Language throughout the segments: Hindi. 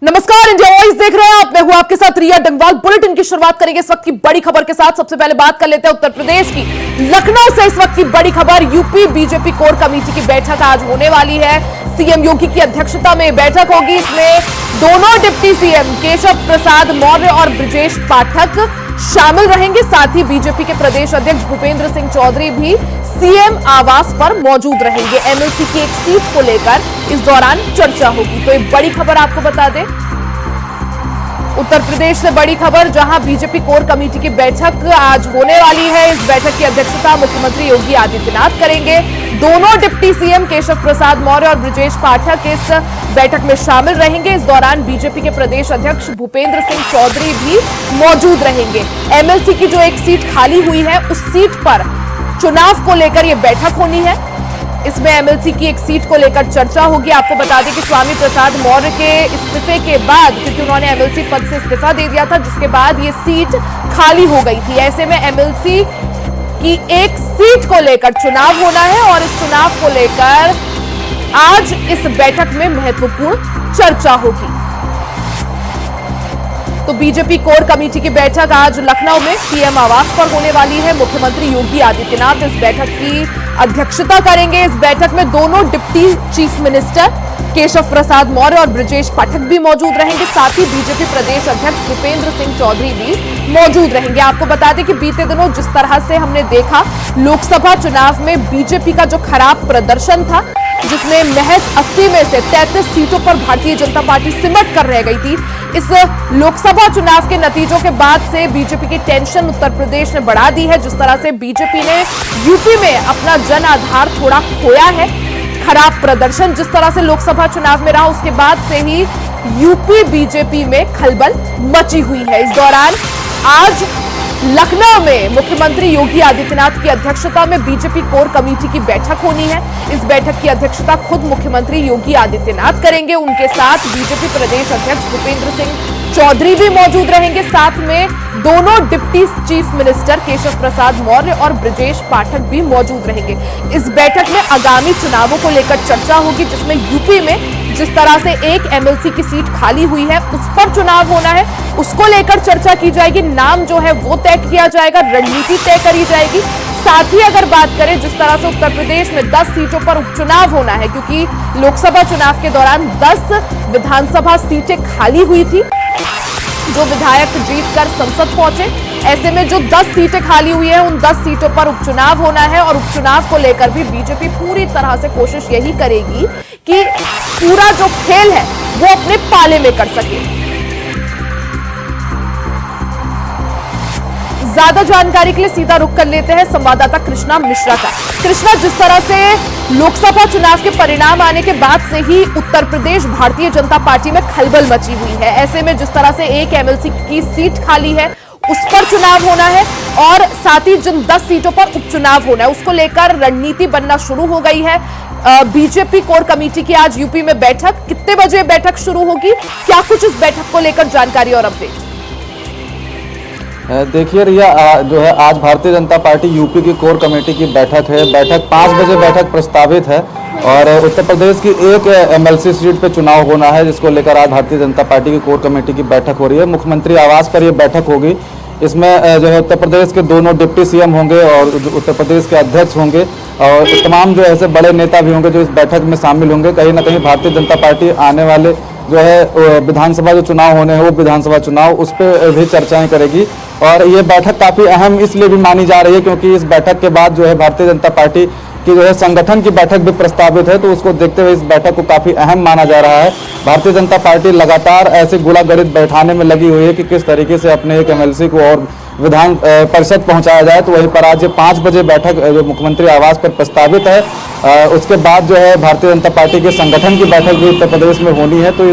नमस्कार, इंडिया वॉइस देख रहे हैं आप। मैं हूं आपके साथ रिया डंगवाल। बुलेटिन की शुरुआत करेंगे इस वक्त की बड़ी खबर के साथ। सबसे पहले बात कर लेते हैं उत्तर प्रदेश की। लखनऊ से इस वक्त की बड़ी खबर, यूपी बीजेपी कोर कमेटी की बैठक आज होने वाली है। सीएम योगी की अध्यक्षता में बैठक होगी। इसमें दोनों डिप्टी सीएम केशव प्रसाद मौर्य और ब्रजेश पाठक शामिल रहेंगे। साथ ही बीजेपी के प्रदेश अध्यक्ष भूपेंद्र सिंह चौधरी भी सीएम आवास पर मौजूद रहेंगे। एमएलसी की एक सीट को लेकर इस दौरान चर्चा होगी। तो एक बड़ी खबर आपको बता दें, उत्तर प्रदेश से बड़ी खबर, जहां बीजेपी कोर कमेटी की बैठक आज होने वाली है। इस बैठक की अध्यक्षता मुख्यमंत्री योगी आदित्यनाथ करेंगे। दोनों डिप्टी सीएम केशव प्रसाद मौर्य और ब्रजेश पाठक इस बैठक में शामिल रहेंगे। इस दौरान बीजेपी के प्रदेश अध्यक्ष भूपेंद्र सिंह चौधरी भी मौजूद रहेंगे। एमएलसी की जो एक सीट खाली हुई है, उस सीट पर चुनाव को लेकर यह बैठक होनी है। इसमें एमएलसी की एक सीट को लेकर चर्चा होगी। आपको बता दें कि स्वामी प्रसाद मौर्य के इस्तीफे के बाद, क्योंकि उन्होंने एमएलसी पद से इस्तीफा दे दिया था, जिसके बाद ये सीट खाली हो गई थी। ऐसे में एमएलसी की एक सीट को लेकर चुनाव होना है और इस चुनाव को लेकर आज इस बैठक में महत्वपूर्ण चर्चा होगी। तो बीजेपी कोर कमेटी की बैठक आज लखनऊ में सीएम आवास पर होने वाली है। मुख्यमंत्री योगी आदित्यनाथ इस बैठक की अध्यक्षता करेंगे। इस बैठक में दोनों deputy chief minister Keshav Prasad Maurya और ब्रजेश पाठक भी मौजूद रहेंगे। साथ ही बीजेपी प्रदेश अध्यक्ष भूपेंद्र सिंह चौधरी भी मौजूद रहेंगे। आपको बता दें कि बीते दिनों जिस तरह से हमने देखा लोकसभा चुनाव में बीजेपी का जो खराब प्रदर्शन था, जिसमें महज 80 में से 33 सीटों पर भारतीय जनता पार्टी सिमट कर रह गई थी, इस लोकसभा चुनाव के नतीजों के बाद से बीजेपी की टेंशन उत्तर प्रदेश ने बढ़ा दी है। जिस तरह से बीजेपी ने यूपी में अपना जन आधार थोड़ा खोया है, खराब प्रदर्शन जिस तरह से लोकसभा चुनाव में रहा, उसके बाद से ही यूपी बीजेपी में खलबल मची हुई है। इस दौरान आज लखनऊ में मुख्यमंत्री योगी आदित्यनाथ की अध्यक्षता में बीजेपी कोर कमेटी की बैठक होनी है। इस बैठक की अध्यक्षता खुद मुख्यमंत्री योगी आदित्यनाथ करेंगे। उनके साथ बीजेपी प्रदेश अध्यक्ष भूपेंद्र सिंह चौधरी भी मौजूद रहेंगे। साथ में दोनों deputy chief minister Keshav Prasad Maurya और ब्रजेश पाठक भी मौजूद रहेंगे। इस बैठक में आगामी चुनावों को लेकर चर्चा होगी, जिसमें यूपी में जिस तरह से एक एमएलसी की सीट खाली हुई है, उस पर चुनाव होना है, उसको लेकर चर्चा की जाएगी। नाम जो है वो तय किया जाएगा, रणनीति तय करी जाएगी। साथ ही अगर बात करें जिस तरह से उत्तर प्रदेश में 10 सीटों पर उपचुनाव होना है, क्योंकि लोकसभा चुनाव के दौरान 10 विधानसभा सीटें खाली हुई थी, जो विधायक जीतकर संसद पहुंचे। ऐसे में जो 10 सीटें खाली हुई है, उन 10 सीटों पर उपचुनाव होना है और उपचुनाव को लेकर भी बीजेपी पूरी तरह से कोशिश यही करेगी कि पूरा जो खेल है वो अपने पाले में कर सके। ज्यादा जानकारी के लिए सीधा रुख कर लेते हैं संवाददाता कृष्णा मिश्रा का। कृष्णा, जिस तरह से लोकसभा चुनाव के परिणाम आने के बाद से ही उत्तर प्रदेश भारतीय जनता पार्टी में खलबल मची हुई है। ऐसे में जिस तरह से एक एमएलसी की सीट खाली है, उस पर चुनाव होना है और साथ ही जिन 10 सीटों पर उपचुनाव होना है, उसको लेकर रणनीति बनना शुरू हो गई है। बीजेपी कोर कमेटी की आज यूपी में बैठक, कितने बजे बैठक शुरू होगी, क्या कुछ इस बैठक को लेकर जानकारी और अपडेट? देखिए रिया, जो है आज भारतीय जनता पार्टी यूपी की कोर कमेटी की बैठक है। बैठक 5 बजे बैठक प्रस्तावित है और उत्तर प्रदेश की एक एमएलसी सीट पे चुनाव होना है, जिसको लेकर आज भारतीय जनता पार्टी की कोर कमेटी की बैठक हो रही है। मुख्यमंत्री आवास पर यह बैठक होगी। इसमें जो है उत्तर प्रदेश के दोनों डिप्टी सीएम होंगे और उत्तर प्रदेश के अध्यक्ष होंगे और तमाम जो ऐसे बड़े नेता भी होंगे जो इस बैठक में शामिल होंगे। कहीं ना कहीं भारतीय जनता पार्टी आने वाले जो है विधानसभा जो चुनाव होने हैं, वो विधानसभा चुनाव, उस पर भी चर्चाएं करेगी। और ये बैठक काफ़ी अहम इसलिए भी मानी जा रही है क्योंकि इस बैठक के बाद जो है भारतीय जनता पार्टी की जो है संगठन की बैठक भी प्रस्तावित है, तो उसको देखते हुए इस बैठक को काफ़ी अहम माना जा रहा है। भारतीय जनता पार्टी लगातार ऐसे गुलागणित बैठाने में लगी हुई है कि किस तरीके से अपने एक एमएलसी को और विधान परिषद पहुंचाया जाए। तो वहीं पर आज 5 बजे बैठक जो मुख्यमंत्री आवास पर प्रस्तावित है, उसके बाद जो है भारतीय जनता पार्टी के संगठन की बैठक भी उत्तर प्रदेश में होनी है। तो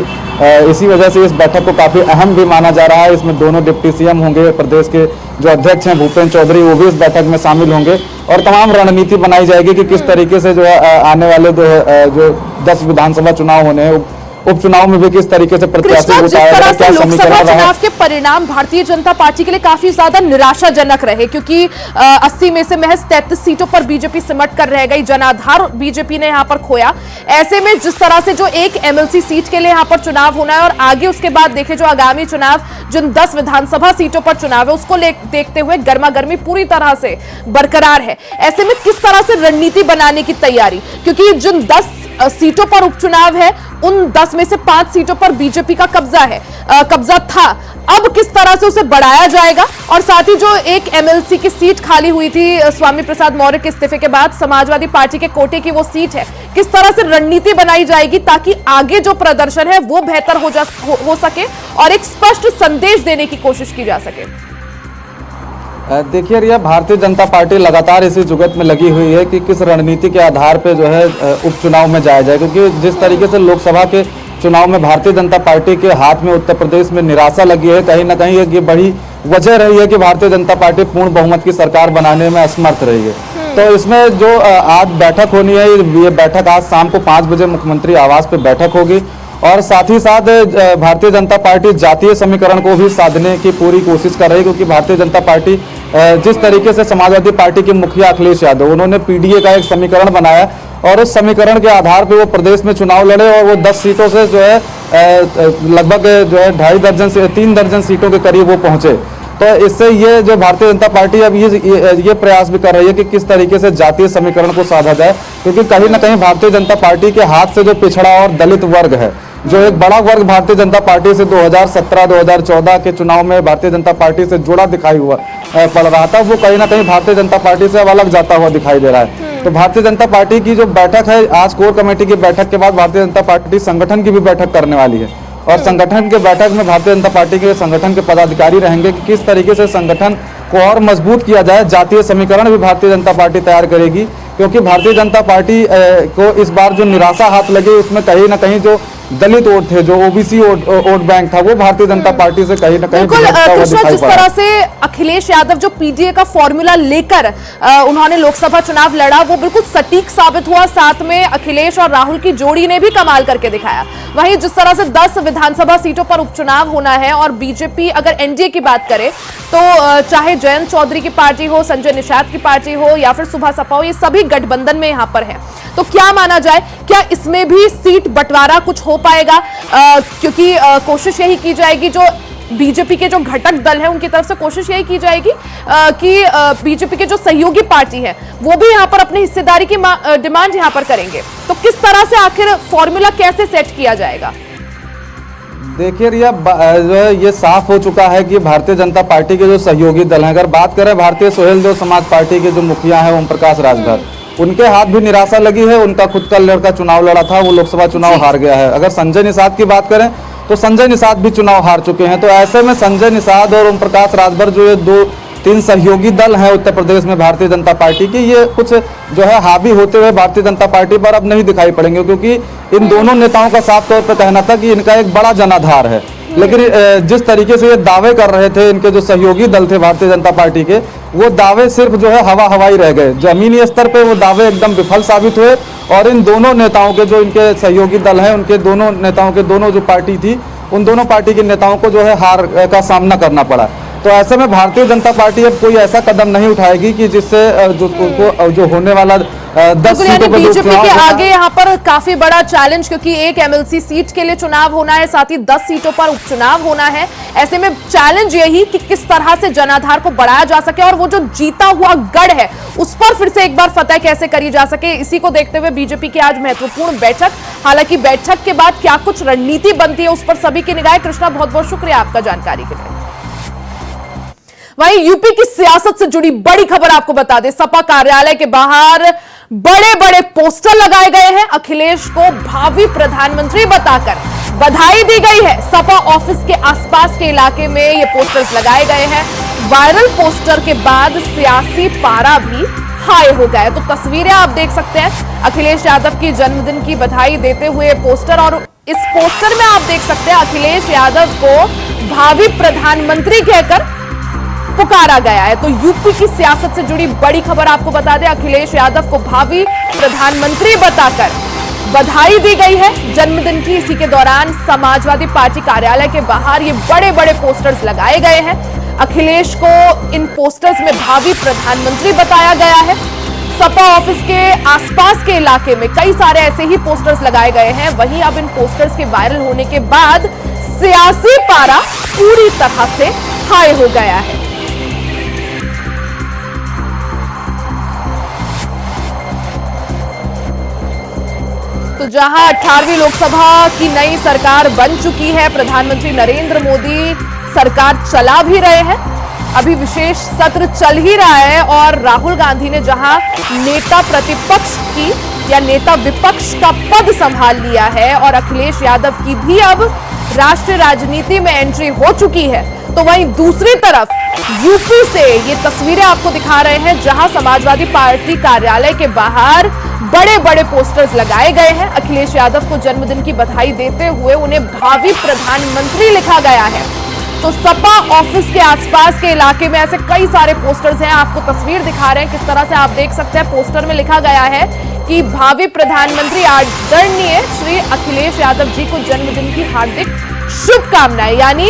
इसी वजह से इस बैठक को काफ़ी अहम भी माना जा रहा है। इसमें दोनों डिप्टी सीएम होंगे, प्रदेश के जो अध्यक्ष हैं भूपेंद्र चौधरी, वो भी इस बैठक में शामिल होंगे और तमाम रणनीति बनाई जाएगी कि किस तरीके से जो है आने वाले जो 10 विधानसभा चुनाव होने हैं, उपचुनाव में भी किस तरीके से प्रत्याशी जिस तरह से लोकसभा चुनाव के परिणाम भारतीय जनता पार्टी के लिए काफी ज्यादा निराशाजनक रहे, क्योंकि 80 में से महज 33 सीटों पर बीजेपी सिमट कर रह गई, जनाधार बीजेपी ने यहां पर खोया। ऐसे में जिस तरह से जो एक एमएलसी सीट के लिए यहां पर चुनाव होना है और आगे उसके बाद देखें जो आगामी चुनाव, जिन 10 विधानसभा सीटों पर चुनाव है उसको देखते हुए गर्मागर्मी पूरी तरह से बरकरार है। ऐसे में किस तरह से रणनीति बनाने की तैयारी, क्योंकि जिन 10 सीटों पर उपचुनाव है उन 10 में से 5 सीटों पर बीजेपी का कब्जा था, अब किस तरह से उसे बढ़ाया जाएगा। और साथ ही जो एक एमएलसी की सीट खाली हुई थी स्वामी प्रसाद मौर्य के इस्तीफे के बाद, समाजवादी पार्टी के कोटे की वो सीट है, किस तरह से रणनीति बनाई जाएगी ताकि आगे जो प्रदर्शन है वो बेहतर हो सके और एक स्पष्ट संदेश देने की कोशिश की जा सके। देखिए रिया, भारतीय जनता पार्टी लगातार इसी जुगत में लगी हुई है कि किस रणनीति के आधार पे जो है उपचुनाव में जाया जाए, क्योंकि जिस तरीके से लोकसभा के चुनाव में भारतीय जनता पार्टी के हाथ में उत्तर प्रदेश में निराशा लगी है, कहीं ना कहीं ये बड़ी वजह रही है कि भारतीय जनता पार्टी पूर्ण बहुमत की सरकार बनाने में असमर्थ रही है। तो इसमें जो आज बैठक होनी है, ये बैठक आज शाम को 5 बजे मुख्यमंत्री आवास पे बैठक होगी और साथ ही साथ भारतीय जनता पार्टी जातीय समीकरण को भी साधने की पूरी कोशिश कर रही है, क्योंकि भारतीय जनता पार्टी जिस तरीके से समाजवादी पार्टी के मुखिया अखिलेश यादव, उन्होंने पीडीए का एक समीकरण बनाया और उस समीकरण के आधार पर वो प्रदेश में चुनाव लड़े और वो 10 सीटों से जो है लगभग जो है 2.5 दर्जन से 3 दर्जन सीटों के करीब वो पहुंचे। तो इससे ये जो भारतीय जनता पार्टी अब ये प्रयास भी कर रही है कि किस तरीके से जातीय समीकरण को साधा जाए, क्योंकि कहीं ना कहीं भारतीय जनता पार्टी के हाथ से जो पिछड़ा और दलित वर्ग है, जो एक बड़ा वर्ग भारतीय जनता पार्टी से 2017-2014 के चुनाव में भारतीय जनता पार्टी से जुड़ा दिखाई पड़ रहा था, वो कहीं ना कहीं भारतीय जनता पार्टी से अब अलग जाता हुआ दिखाई दे रहा है। तो भारतीय जनता पार्टी की जो बैठक है आज, कोर कमेटी की बैठक के बाद भारतीय जनता पार्टी संगठन की भी बैठक करने वाली है और संगठन के बैठक में भारतीय जनता पार्टी के संगठन के पदाधिकारी रहेंगे कि किस तरीके से संगठन को और मजबूत किया जाए। जातीय समीकरण भी भारतीय जनता पार्टी तैयार करेगी, क्योंकि भारतीय जनता पार्टी को इस बार जो निराशा हाथ लगी उसमें कहीं ना कहीं जो दलित वोट थे, जो ओबीसी वोट बैंक था, वो भारतीय जनता पार्टी से कहीं ना कहीं जिस तरह से अखिलेश यादव जो पीडीए का फॉर्मूला लेकर उन्होंने लोकसभा चुनाव लड़ा, वो बिल्कुल सटीक साबित हुआ। साथ में अखिलेश और राहुल की जोड़ी ने भी कमाल करके दिखाया। वहीं जिस तरह से 10 विधानसभा सीटों पर उपचुनाव होना है और बीजेपी अगर एनडीए की बात करे तो चाहे जयंत चौधरी की पार्टी हो, संजय निषाद की पार्टी हो या फिर सुभा सपा हो, ये सभी गठबंधन में यहां पर है। तो क्या माना जाए, क्या इसमें भी सीट बंटवारा कुछ हो पाएगा? क्योंकि कोशिश यही की जाएगी, जो बीजेपी के जो घटक दल है उनकी तरफ से कोशिश यही की जाएगी कि बीजेपी के जो सहयोगी पार्टी है वो भी यहां पर अपनी हिस्सेदारी की डिमांड यहां पर करेंगे। तो किस तरह से आखिर फॉर्मूला कैसे सेट किया जाएगा? देखिए रिया, जो है ये साफ हो चुका है कि भारतीय जनता पार्टी के जो सहयोगी दल हैं, अगर बात करें भारतीय सोहेल देव समाज पार्टी के जो मुखिया हैं ओम प्रकाश राजभर, उनके हाथ भी निराशा लगी है। उनका खुद का लड़का चुनाव लड़ा था, वो लोकसभा चुनाव हार गया है। अगर संजय निषाद की बात करें तो संजय निषाद भी चुनाव हार चुके हैं। तो ऐसे में संजय निषाद और ओम प्रकाश राजभर जो ये 2-3 सहयोगी दल हैं उत्तर प्रदेश में भारतीय जनता पार्टी की, ये कुछ जो है हावी होते हुए भारतीय जनता पार्टी पर अब नहीं दिखाई पड़ेंगे, क्योंकि इन दोनों नेताओं का साफ तौर पर कहना था कि इनका एक बड़ा जनाधार है। लेकिन जिस तरीके से ये दावे कर रहे थे इनके जो सहयोगी दल थे भारतीय जनता पार्टी के, वो दावे सिर्फ जो है हवाई रह गए। जमीनी स्तर पे वो दावे एकदम विफल साबित हुए और इन दोनों नेताओं के जो इनके सहयोगी दल हैं, उनके दोनों नेताओं के दोनों जो पार्टी थी, उन दोनों पार्टी के नेताओं को जो है हार का सामना करना पड़ा। तो ऐसे में भारतीय जनता पार्टी अब कोई ऐसा कदम नहीं उठाएगी कि जिससे जो होने वाला 10 सीटों पर बीजेपी के आगे यहाँ पर काफी बड़ा चैलेंज, क्योंकि एक एमएलसी सीट के लिए चुनाव होना है, साथ ही 10 सीटों पर उपचुनाव होना है। ऐसे में चैलेंज यही कि किस तरह से जनाधार को बढ़ाया जा सके और वो जो जीता हुआ गढ़ है उस पर फिर से एक बार फतह कैसे करी जा सके। इसी को देखते हुए बीजेपी की आज महत्वपूर्ण बैठक। हालांकि बैठक के बाद क्या कुछ रणनीति बनती है उस पर सभी की निगाह। कृष्णा, बहुत बहुत शुक्रिया आपका जानकारी के लिए। वहीं यूपी की सियासत से जुड़ी बड़ी खबर आपको बता दें, सपा कार्यालय के बाहर बड़े बड़े पोस्टर लगाए गए हैं। अखिलेश को भावी प्रधानमंत्री बताकर बधाई दी गई है। सपा ऑफिस के आसपास के इलाके में ये पोस्टर्स लगाए गए हैं। वायरल पोस्टर के बाद सियासी पारा भी हाई हो गया है। तो तस्वीरें आप देख सकते हैं अखिलेश यादव की जन्मदिन की बधाई देते हुए पोस्टर, और इस पोस्टर में आप देख सकते हैं अखिलेश यादव को भावी प्रधानमंत्री कहकर पुकारा गया है। तो यूपी की सियासत से जुड़ी बड़ी खबर आपको बता दें, अखिलेश यादव को भावी प्रधानमंत्री बताकर बधाई दी गई है जन्मदिन की। इसी के दौरान समाजवादी पार्टी कार्यालय के बाहर ये बड़े बड़े पोस्टर्स लगाए गए हैं। अखिलेश को इन पोस्टर्स में भावी प्रधानमंत्री बताया गया है। सपा ऑफिस के आसपास के इलाके में कई सारे ऐसे ही पोस्टर्स लगाए गए हैं। वहीं अब इन पोस्टर्स के वायरल होने के बाद सियासी पारा पूरी तरह से हाई हो गया है। तो जहां 18वीं लोकसभा की नई सरकार बन चुकी है, प्रधानमंत्री नरेंद्र मोदी सरकार चला भी रहे हैं, अभी विशेष सत्र चल ही रहा है और राहुल गांधी ने जहां नेता प्रतिपक्ष की या नेता विपक्ष का पद संभाल लिया है और अखिलेश यादव की भी अब राष्ट्रीय राजनीति में एंट्री हो चुकी है, तो वहीं दूसरी तरफ यूपी से ये तस्वीरें आपको दिखा रहे हैं जहां समाजवादी पार्टी कार्यालय के बाहर बड़े बड़े पोस्टर्स लगाए गए हैं। अखिलेश यादव को जन्मदिन की बधाई देते हुए उन्हें भावी प्रधानमंत्री लिखा गया है। तो सपा ऑफिस के आसपास के इलाके में ऐसे कई सारे पोस्टर्स हैं, आपको तस्वीर दिखा रहे हैं किस तरह से। आप देख सकते हैं पोस्टर में लिखा गया है कि भावी प्रधानमंत्री आदरणीय श्री अखिलेश यादव जी को जन्मदिन की हार्दिक शुभकामनाएं, यानी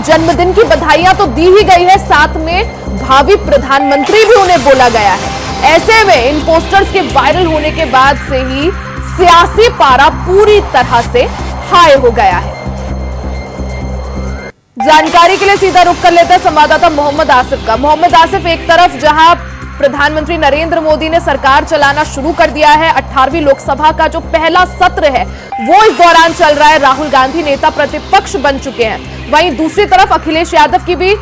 जन्मदिन की बधाइयां तो दी ही गई है, साथ में भावी प्रधानमंत्री भी उन्हें बोला गया है। ऐसे में इन पोस्टर्स के वायरल होने के बाद से ही सियासी पारा पूरी तरह से हाई हो गया है। जानकारी के लिए सीधा रुख कर लेते हैं संवाददाता मोहम्मद आसिफ का। मोहम्मद आसिफ, एक तरफ जहां प्रधानमंत्री नरेंद्र मोदी ने सरकार चलाना शुरू कर दिया है, 18वीं लोकसभा का जो पहला सत्र है वो इस दौरान चल रहा है, राहुल गांधी नेता प्रतिपक्ष बन चुके हैं। वहीं दूसरी तरफ अखिलेश यादव की भी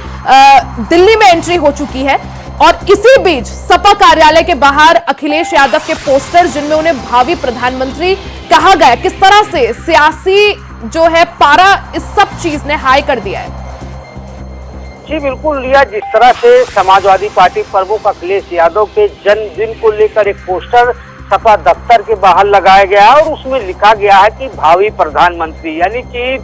दिल्ली में एंट्री हो चुकी है और इसी बीच सपा कार्यालय के बाहर अखिलेश यादव के पोस्टर जिनमें उन्हें भावी प्रधानमंत्री कहा गया, किस तरह से सियासी जो है पारा इस सब चीज ने हाई कर दिया है। जी बिल्कुल लिया, जिस तरह से समाजवादी पार्टी प्रमुख अखिलेश यादव के जन्मदिन को लेकर एक पोस्टर सपा दफ्तर के बाहर लगाया गया और उसमें लिखा गया है कि भावी प्रधानमंत्री, यानी कि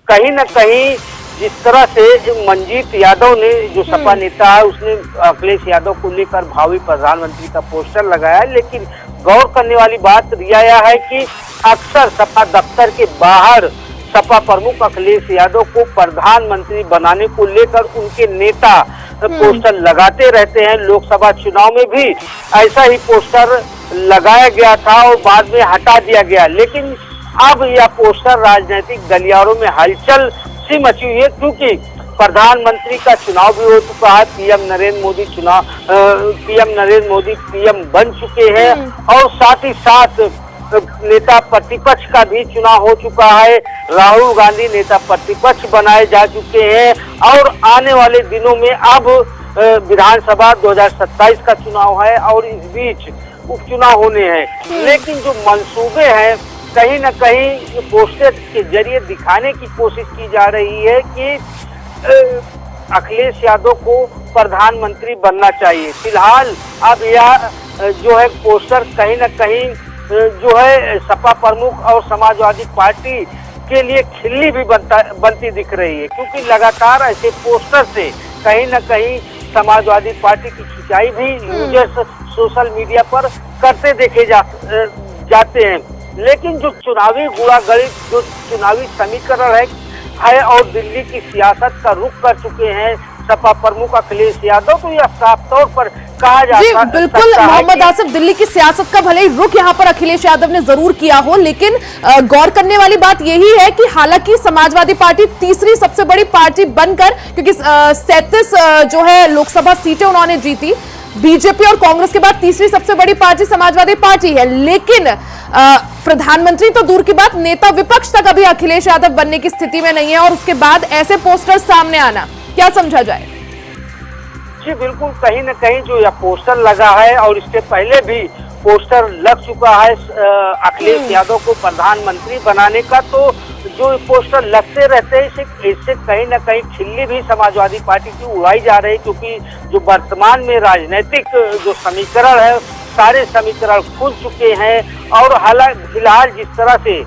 कहीं न कहीं जिस तरह से मंजीत यादव ने जो सपा नेता है उसने अखिलेश यादव को लेकर भावी प्रधानमंत्री का पोस्टर लगाया, लेकिन गौर करने वाली बात यह है कि अक्सर सपा दफ्तर के बाहर सपा प्रमुख अखिलेश यादव को प्रधानमंत्री बनाने को लेकर उनके नेता पोस्टर लगाते रहते हैं। लोकसभा चुनाव में भी ऐसा ही पोस्टर लगाया गया था और बाद में हटा दिया गया, लेकिन अब यह पोस्टर राजनीतिक गलियारों में हलचल सी मची हुई है, क्योंकि प्रधानमंत्री का चुनाव भी हो चुका है। पीएम नरेंद्र मोदी पीएम बन चुके हैं और साथ ही साथ नेता प्रतिपक्ष का भी चुनाव हो चुका है। राहुल गांधी नेता प्रतिपक्ष बनाए जा चुके हैं और आने वाले दिनों में अब विधानसभा 2027 का चुनाव है और इस बीच उपचुनाव होने हैं। लेकिन जो मंसूबे हैं कहीं न कहीं पोस्टर के जरिए दिखाने की कोशिश की जा रही है कि अखिलेश यादव को प्रधानमंत्री बनना चाहिए। फिलहाल अब यह जो है पोस्टर कहीं न कहीं जो है सपा प्रमुख और समाजवादी पार्टी के लिए खिल्ली भी बनती दिख रही है, क्योंकि लगातार ऐसे पोस्टर से कहीं न कहीं समाजवादी पार्टी की खिंचाई भी यूजर्स सोशल मीडिया पर करते देखे जाते हैं। लेकिन जो चुनावी गुड़ागड़ित जो चुनावी समीकरण है और दिल्ली की सियासत का रुख कर चुके हैं सपा प्रमुख अखिलेश यादव, तो यह साफ तौर पर कहा जाता है। बिल्कुल मोहम्मद आसिफ, दिल्ली की सियासत का भले ही रुख यहाँ पर अखिलेश यादव ने जरूर किया हो, लेकिन गौर करने वाली बात यही है कि हालांकि समाजवादी पार्टी तीसरी सबसे बड़ी पार्टी बनकर, क्योंकि 37 जो है लोकसभा सीटें उन्होंने जीती, बीजेपी और कांग्रेस के बाद तीसरी सबसे बड़ी पार्टी समाजवादी पार्टी है, लेकिन प्रधानमंत्री तो दूर की बात, नेता विपक्ष तक अभी अखिलेश यादव बनने की स्थिति में नहीं है और उसके बाद ऐसे पोस्टर सामने आना क्या समझा जाए? जी बिल्कुल, कहीं न कहीं जो यह पोस्टर लगा है और इससे पहले भी पोस्टर लग चुका है अखिलेश यादव को प्रधानमंत्री बनाने का, तो जो पोस्टर लगते रहते हैं इससे कहीं न कहीं खिल्ली भी समाजवादी पार्टी की उड़ाई जा रही है, क्योंकि जो वर्तमान में राजनीतिक जो समीकरण है सारे समीकरण खुल चुके हैं और हालांकि फिलहाल जिस तरह से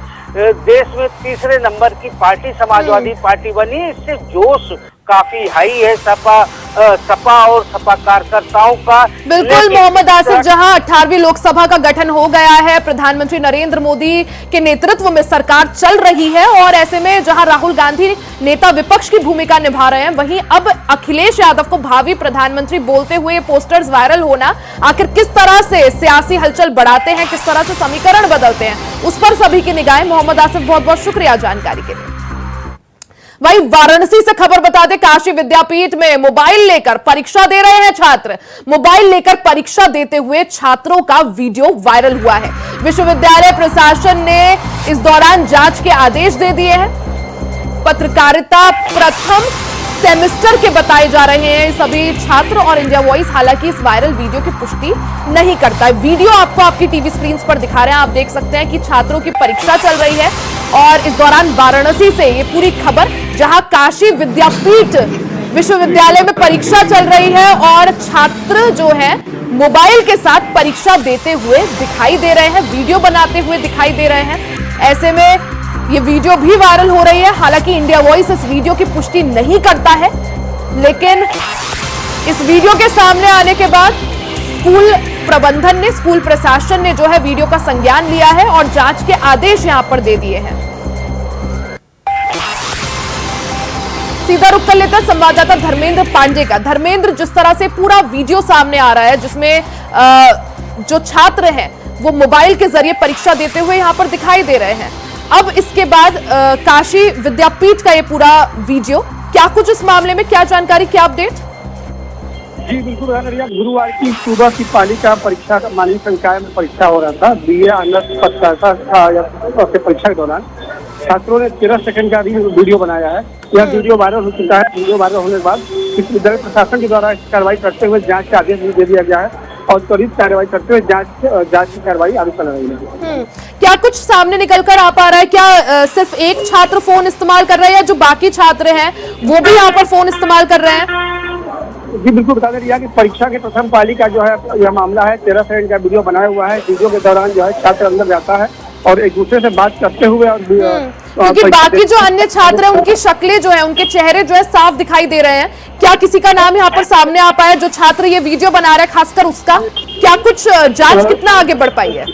देश में तीसरे नंबर की पार्टी समाजवादी पार्टी बनी, इससे जोश काफी हाई है। सपा सपा और सपा कार्यकर्ताओं का। बिल्कुल मोहम्मद आसिफ, जहां 18वीं लोकसभा का गठन हो गया है, प्रधानमंत्री नरेंद्र मोदी के नेतृत्व में सरकार चल रही है और ऐसे में जहां राहुल गांधी नेता विपक्ष की भूमिका निभा रहे हैं, वहीं अब अखिलेश यादव को भावी प्रधानमंत्री बोलते हुए पोस्टर्स वायरल होना आखिर किस तरह से सियासी हलचल बढ़ाते हैं, किस तरह से समीकरण बदलते हैं, उस पर सभी की निगाहें। मोहम्मद आसिफ, बहुत बहुत शुक्रिया जानकारी के लिए। वहीं वाराणसी से खबर बता दें, काशी विद्यापीठ में मोबाइल लेकर परीक्षा दे रहे हैं छात्र। मोबाइल लेकर परीक्षा देते हुए छात्रों का वीडियो वायरल हुआ है। विश्वविद्यालय प्रशासन ने इस दौरान जांच के आदेश दे दिए हैं। पत्रकारिता प्रथम सेमेस्टर के बताए जा रहे हैं सभी छात्र और इंडिया वॉइस हालांकि इस वायरल वीडियो की पुष्टि नहीं करता है। वीडियो आपको आपकी टीवी स्क्रीन पर दिखा रहे हैं, आप देख सकते हैं कि छात्रों की परीक्षा चल रही है और इस दौरान वाराणसी से ये पूरी खबर, जहां काशी विद्यापीठ विश्वविद्यालय में परीक्षा चल रही है और छात्र जो है मोबाइल के साथ परीक्षा देते हुए दिखाई दे रहे हैं, वीडियो बनाते हुए दिखाई दे रहे हैं। ऐसे में ये वीडियो भी वायरल हो रही है। हालांकि इंडिया वॉइस इस वीडियो की पुष्टि नहीं करता है, लेकिन इस वीडियो के सामने आने के बाद स्कूल प्रबंधन ने, स्कूल प्रशासन ने जो है वीडियो का संज्ञान लिया है और जांच के आदेश यहां पर दे दिए हैं। सीधा रुख कर लेते हैं संवाददाता धर्मेंद्र पांडे का। धर्मेंद्र, जिस तरह से पूरा वीडियो सामने आ रहा है जिसमें जो छात्र हैं वो मोबाइल के जरिए परीक्षा देते हुए यहां पर दिखाई दे रहे हैं, अब इसके बाद काशी विद्यापीठ का ये पूरा वीडियो, क्या कुछ इस मामले में, क्या जानकारी, क्या अपडेट? जी बिल्कुल, गुरुवार की सुबह की पालिका परीक्षा मानवीय संकाय में परीक्षा हो रहा था। बीए ऑनर्स परीक्षा के दौरान छात्रों ने 13 सेकंड का भी वीडियो बनाया है। यह वीडियो वायरल हो चुका है। वीडियो वायरल होने के बाद विश्वविद्यालय प्रशासन के द्वारा कार्रवाई करते हुए जांच का आदेश दे दिया गया है और त्वरित कार्रवाई करते हुए जांच की कार्रवाई आगे चल रही है। क्या कुछ सामने निकल कर आ पा रहा है? क्या सिर्फ एक छात्र फोन इस्तेमाल कर रहा है या जो बाकी छात्र हैं वो भी यहाँ पर फोन इस्तेमाल कर रहे हैं? जी बिल्कुल, बता दें कि परीक्षा के प्रथम पाली का जो है यह मामला है। 13 सेकंड का वीडियो बनाया हुआ है। वीडियो के दौरान जो है छात्र अंदर जाता है और एक दूसरे से बात करते हुए और क्योंकि बाकी जो अन्य छात्र हैं उनकी शक्लें जो है, उनके चेहरे जो है साफ दिखाई दे रहे हैं। क्या किसी का नाम यहाँ पर सामने आ पाया जो छात्र ये वीडियो बना रहा है, खासकर उसका? क्या कुछ जांच कितना आगे बढ़ पाई है?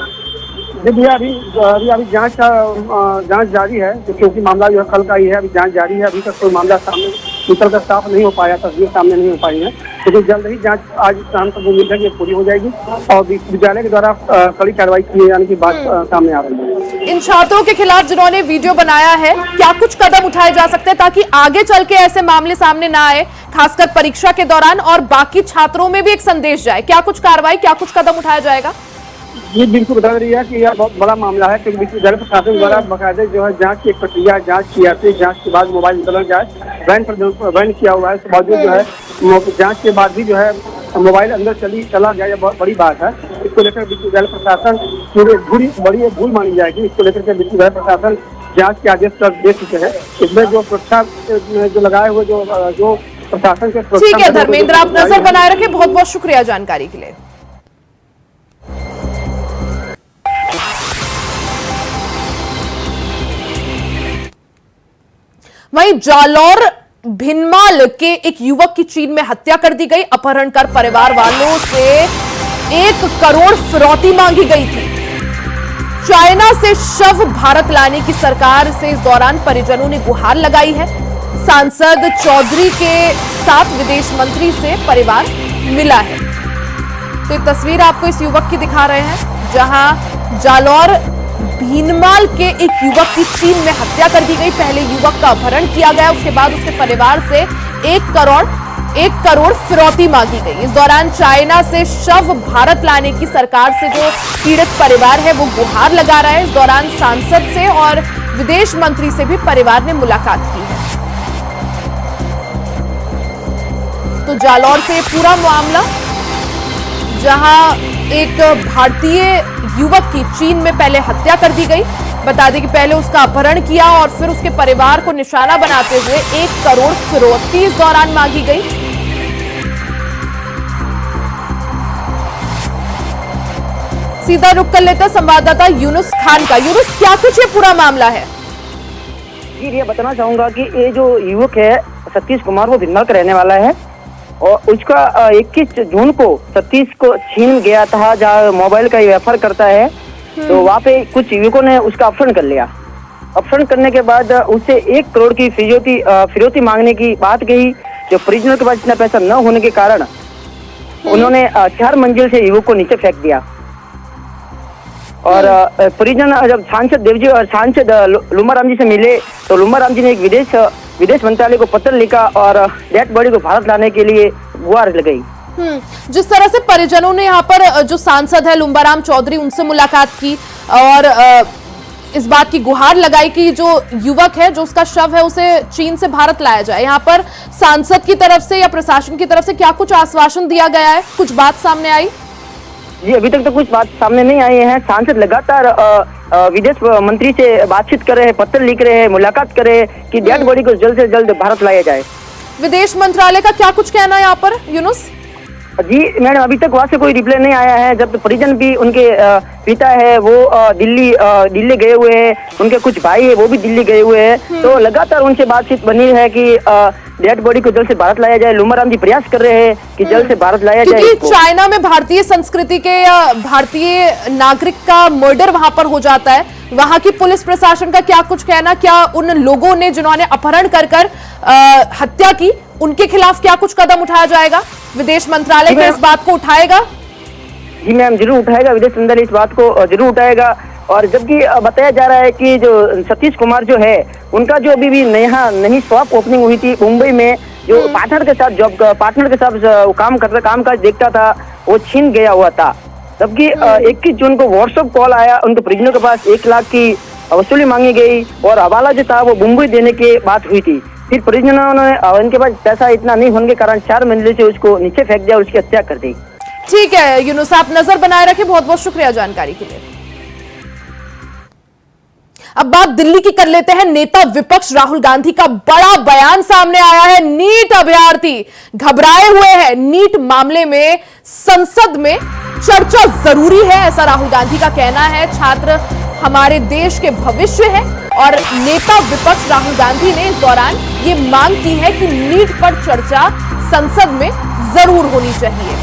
जी भैया, अभी जांच जारी है क्योंकि मामला जो है कल का ही है। अभी जांच जारी है। अभी तक कोई मामला सामने निकल कर साफ नहीं हो पाया, तस्वीर सामने नहीं हो पाई है, लेकिन जल्द ही जांच आज शाम तक उम्मीद है कि पूरी हो जाएगी और विद्यालय के द्वारा कड़ी कार्रवाई किए जाने की बात सामने आ रही है। इन छात्रों के खिलाफ जिन्होंने वीडियो बनाया है, क्या कुछ कदम उठाए जा सकते हैं ताकि आगे चल के ऐसे मामले सामने ना आए, खासकर परीक्षा के दौरान, और बाकी छात्रों में भी एक संदेश जाए? क्या कुछ कार्रवाई, क्या कुछ कदम उठाया जाएगा? ये बिल्कुल बता रही है कि यह बहुत बड़ा मामला है क्योंकि विश्वविद्यालय प्रशासन द्वारा बाकायदे जो है जांच की एक प्रक्रिया, जांच की जाती है। जांच के बाद मोबाइल निकल जाए, बैन किया हुआ है। इसके बावजूद जो है जांच के बाद भी जो है मोबाइल अंदर चला गया, यह बहुत बड़ी बात है। इसको लेकर विश्वविद्यालय प्रशासन बड़ी भूल मानी जाएगी। इसको लेकर के विश्वविद्यालय प्रशासन जांच के आदेश दे चुके हैं। इसमें जो सुरक्षा जो लगाए हुए जो प्रशासन के, ठीक है धर्मेंद्र, आप नजर बनाए रखें। बहुत बहुत शुक्रिया जानकारी के लिए। वहीं जालौर भिनमाल के एक युवक की चीन में हत्या कर दी गई। अपहरण कर परिवार वालों से 1 करोड़ फिरौती मांगी गई थी। चाइना से शव भारत लाने की सरकार से इस दौरान परिजनों ने गुहार लगाई है। सांसद चौधरी के साथ विदेश मंत्री से परिवार मिला है। तो ये तस्वीर आपको इस युवक की दिखा रहे हैं, जहां जालौर भीनमाल के एक युवक की चीन में हत्या कर दी गई। पहले युवक का अपहरण किया गया, उसके बाद उसके परिवार से 1 करोड़ फिरौती मांगी गई। इस दौरान चाइना से शव भारत लाने की सरकार से जो पीड़ित परिवार है वो गुहार लगा रहा है। इस दौरान सांसद से और विदेश मंत्री से भी परिवार ने मुलाकात की है। तो जालौर से पूरा मामला, जहां एक भारतीय युवक की चीन में पहले हत्या कर दी गई। बता दें कि पहले उसका अपहरण किया और फिर उसके परिवार को निशाना बनाते हुए 1 करोड़ फिरौती इस दौरान मांगी गई। सीधा रुख कर लेते संवाददाता यूनुस खान का। यूनुस, क्या कुछ ये पूरा मामला है? जी, ये बताना चाहूंगा कि ये जो युवक है सतीश कुमार, वो भिनमाल का रहने वाला है और उसका 21 जून को सतीश को छीन गया था, जहाँ मोबाइल का व्यापार करता है। तो वहाँ पे कुछ युवकों ने उसका अपहरण कर लिया। अपहरण करने के बाद उससे 1 करोड़ की फिरौती मांगने की बात कही। जो परिजनों के पास इतना पैसा न होने के कारण उन्होंने 4 मंजिल से युवक को नीचे फेंक दिया। और परिजन जब सांसद देवजी और सांसद लुम्बाराम जी से मिले तो लुम्बाराम जी ने एक विदेश मंत्रालय को पत्र लिखा और डेड बॉडी को भारत लाने के लिए गुहार लगाई। जिस तरह से परिजनों ने यहाँ पर जो सांसद है लुम्बाराम चौधरी उनसे मुलाकात की और इस बात की गुहार लगाई कि जो युवक है, जो उसका शव है, उसे चीन से भारत लाया जाए। यहाँ पर सांसद की तरफ से या प्रशासन की तरफ से क्या कुछ आश्वासन दिया गया है? कुछ बात सामने आई? जी, अभी तक तो कुछ बात सामने नहीं आई है। सांसद लगातार विदेश मंत्री से बातचीत कर रहे हैं, पत्र लिख रहे हैं, मुलाकात कर रहे हैं कि डेड बॉडी को जल्द से जल्द भारत लाया जाए। विदेश मंत्रालय का क्या कुछ कहना है यहाँ पर यूनुस? जी मैडम, अभी तक वहाँ से कोई रिप्लाई नहीं आया है। जब परिजन भी उनके पिता है वो दिल्ली गए हुए हैं, उनके कुछ भाई है वो भी दिल्ली गए हुए हैं। तो लगातार उनसे बातचीत बनी है कि डेड बॉडी को जल्द से भारत लाया जाए। लुम्बाराम जी प्रयास कर रहे हैं कि जल्द से भारत लाया जाए। क्योंकि चाइना में भारतीय संस्कृति के या भारतीय नागरिक का मर्डर वहां पर हो जाता है। वहां की पुलिस प्रशासन का क्या कुछ कहना? क्या उन लोगों ने जिन्होंने अपहरण कर हत्या की, उनके खिलाफ क्या कुछ कदम उठाया जाएगा? विदेश मंत्रालय क्या इस बात को उठाएगा? जी मैम, जरूर उठाएगा। विदेश मंत्रालय इस बात को जरूर उठाएगा। और जबकि बताया जा रहा है कि जो सतीश कुमार जो है उनका जो अभी भी नई शॉप ओपनिंग हुई थी मुंबई में, जो पार्टनर के साथ कामकाज देखता था, वो छीन गया हुआ था। जबकि 21 जून को व्हाट्सएप कॉल आया, उनके परिजनों के पास 1 लाख की वसूली मांगी गई और हवाला जो था वो मुंबई देने की बात हुई थी। फिर परिजनों ने उनके पास पैसा इतना नहीं होने के कारण 4 मंजिल से उसको नीचे फेंक दिया और उसकी हत्या कर दी। ठीक है यूनुस, आप नजर बनाए रखें। बहुत बहुत शुक्रिया जानकारी के लिए। अब बात दिल्ली की कर लेते हैं। नेता विपक्ष राहुल गांधी का बड़ा बयान सामने आया है। नीट अभ्यर्थी घबराए हुए हैं। नीट मामले में संसद में चर्चा जरूरी है, ऐसा राहुल गांधी का कहना है। छात्र हमारे देश के भविष्य है और नेता विपक्ष राहुल गांधी ने इस दौरान ये मांग की है कि नीट पर चर्चा संसद में जरूर होनी चाहिए।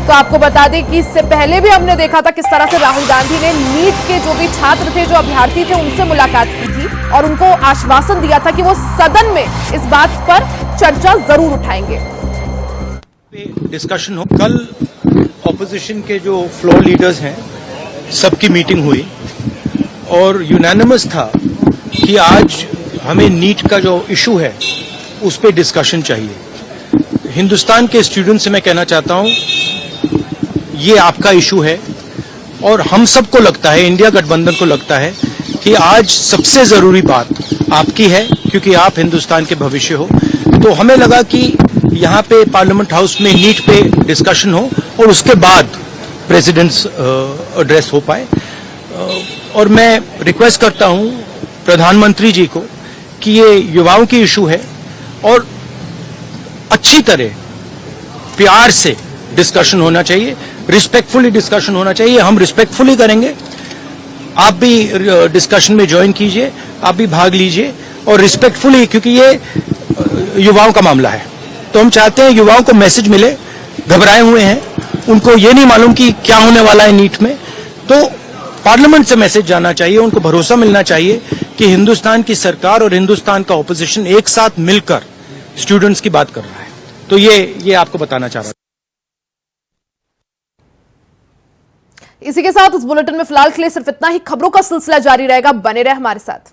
तो आपको बता दें कि इससे पहले भी हमने देखा था किस तरह से राहुल गांधी ने नीट के जो भी छात्र थे, जो अभ्यर्थी थे, उनसे मुलाकात की थी और उनको आश्वासन दिया था कि वो सदन में इस बात पर चर्चा जरूर उठाएंगे। डिस्कशन हो। कल ऑपोजिशन के जो फ्लोर लीडर्स हैं सबकी मीटिंग हुई और यूनानिमस था कि आज हमें नीट का जो इशू है उस पर डिस्कशन चाहिए। हिंदुस्तान के स्टूडेंट्स से मैं कहना चाहता हूं, ये आपका इशू है और हम सबको लगता है, इंडिया गठबंधन को लगता है कि आज सबसे जरूरी बात आपकी है क्योंकि आप हिंदुस्तान के भविष्य हो। तो हमें लगा कि यहाँ पे पार्लियामेंट हाउस में नीट पे डिस्कशन हो और उसके बाद प्रेसिडेंट्स एड्रेस हो पाए। और मैं रिक्वेस्ट करता हूँ प्रधानमंत्री जी को कि ये युवाओं की इशू है और अच्छी तरह प्यार से डिस्कशन होना चाहिए, रिस्पेक्टफुली डिस्कशन होना चाहिए। हम रिस्पेक्टफुली करेंगे, आप भी डिस्कशन में ज्वाइन कीजिए, आप भी भाग लीजिए और रिस्पेक्टफुली, क्योंकि ये युवाओं का मामला है। तो हम चाहते हैं युवाओं को मैसेज मिले, घबराए हुए हैं, उनको ये नहीं मालूम कि क्या होने वाला है नीट में। तो पार्लियामेंट से मैसेज जाना चाहिए, उनको भरोसा मिलना चाहिए कि हिंदुस्तान की सरकार और हिंदुस्तान का ऑपोजिशन एक साथ मिलकर स्टूडेंट्स की बात कर रहा है। तो ये आपको बताना चाह रहा था। इसी के साथ इस बुलेटिन में फिलहाल के लिए सिर्फ इतना ही। खबरों का सिलसिला जारी रहेगा, बने रहे हमारे साथ।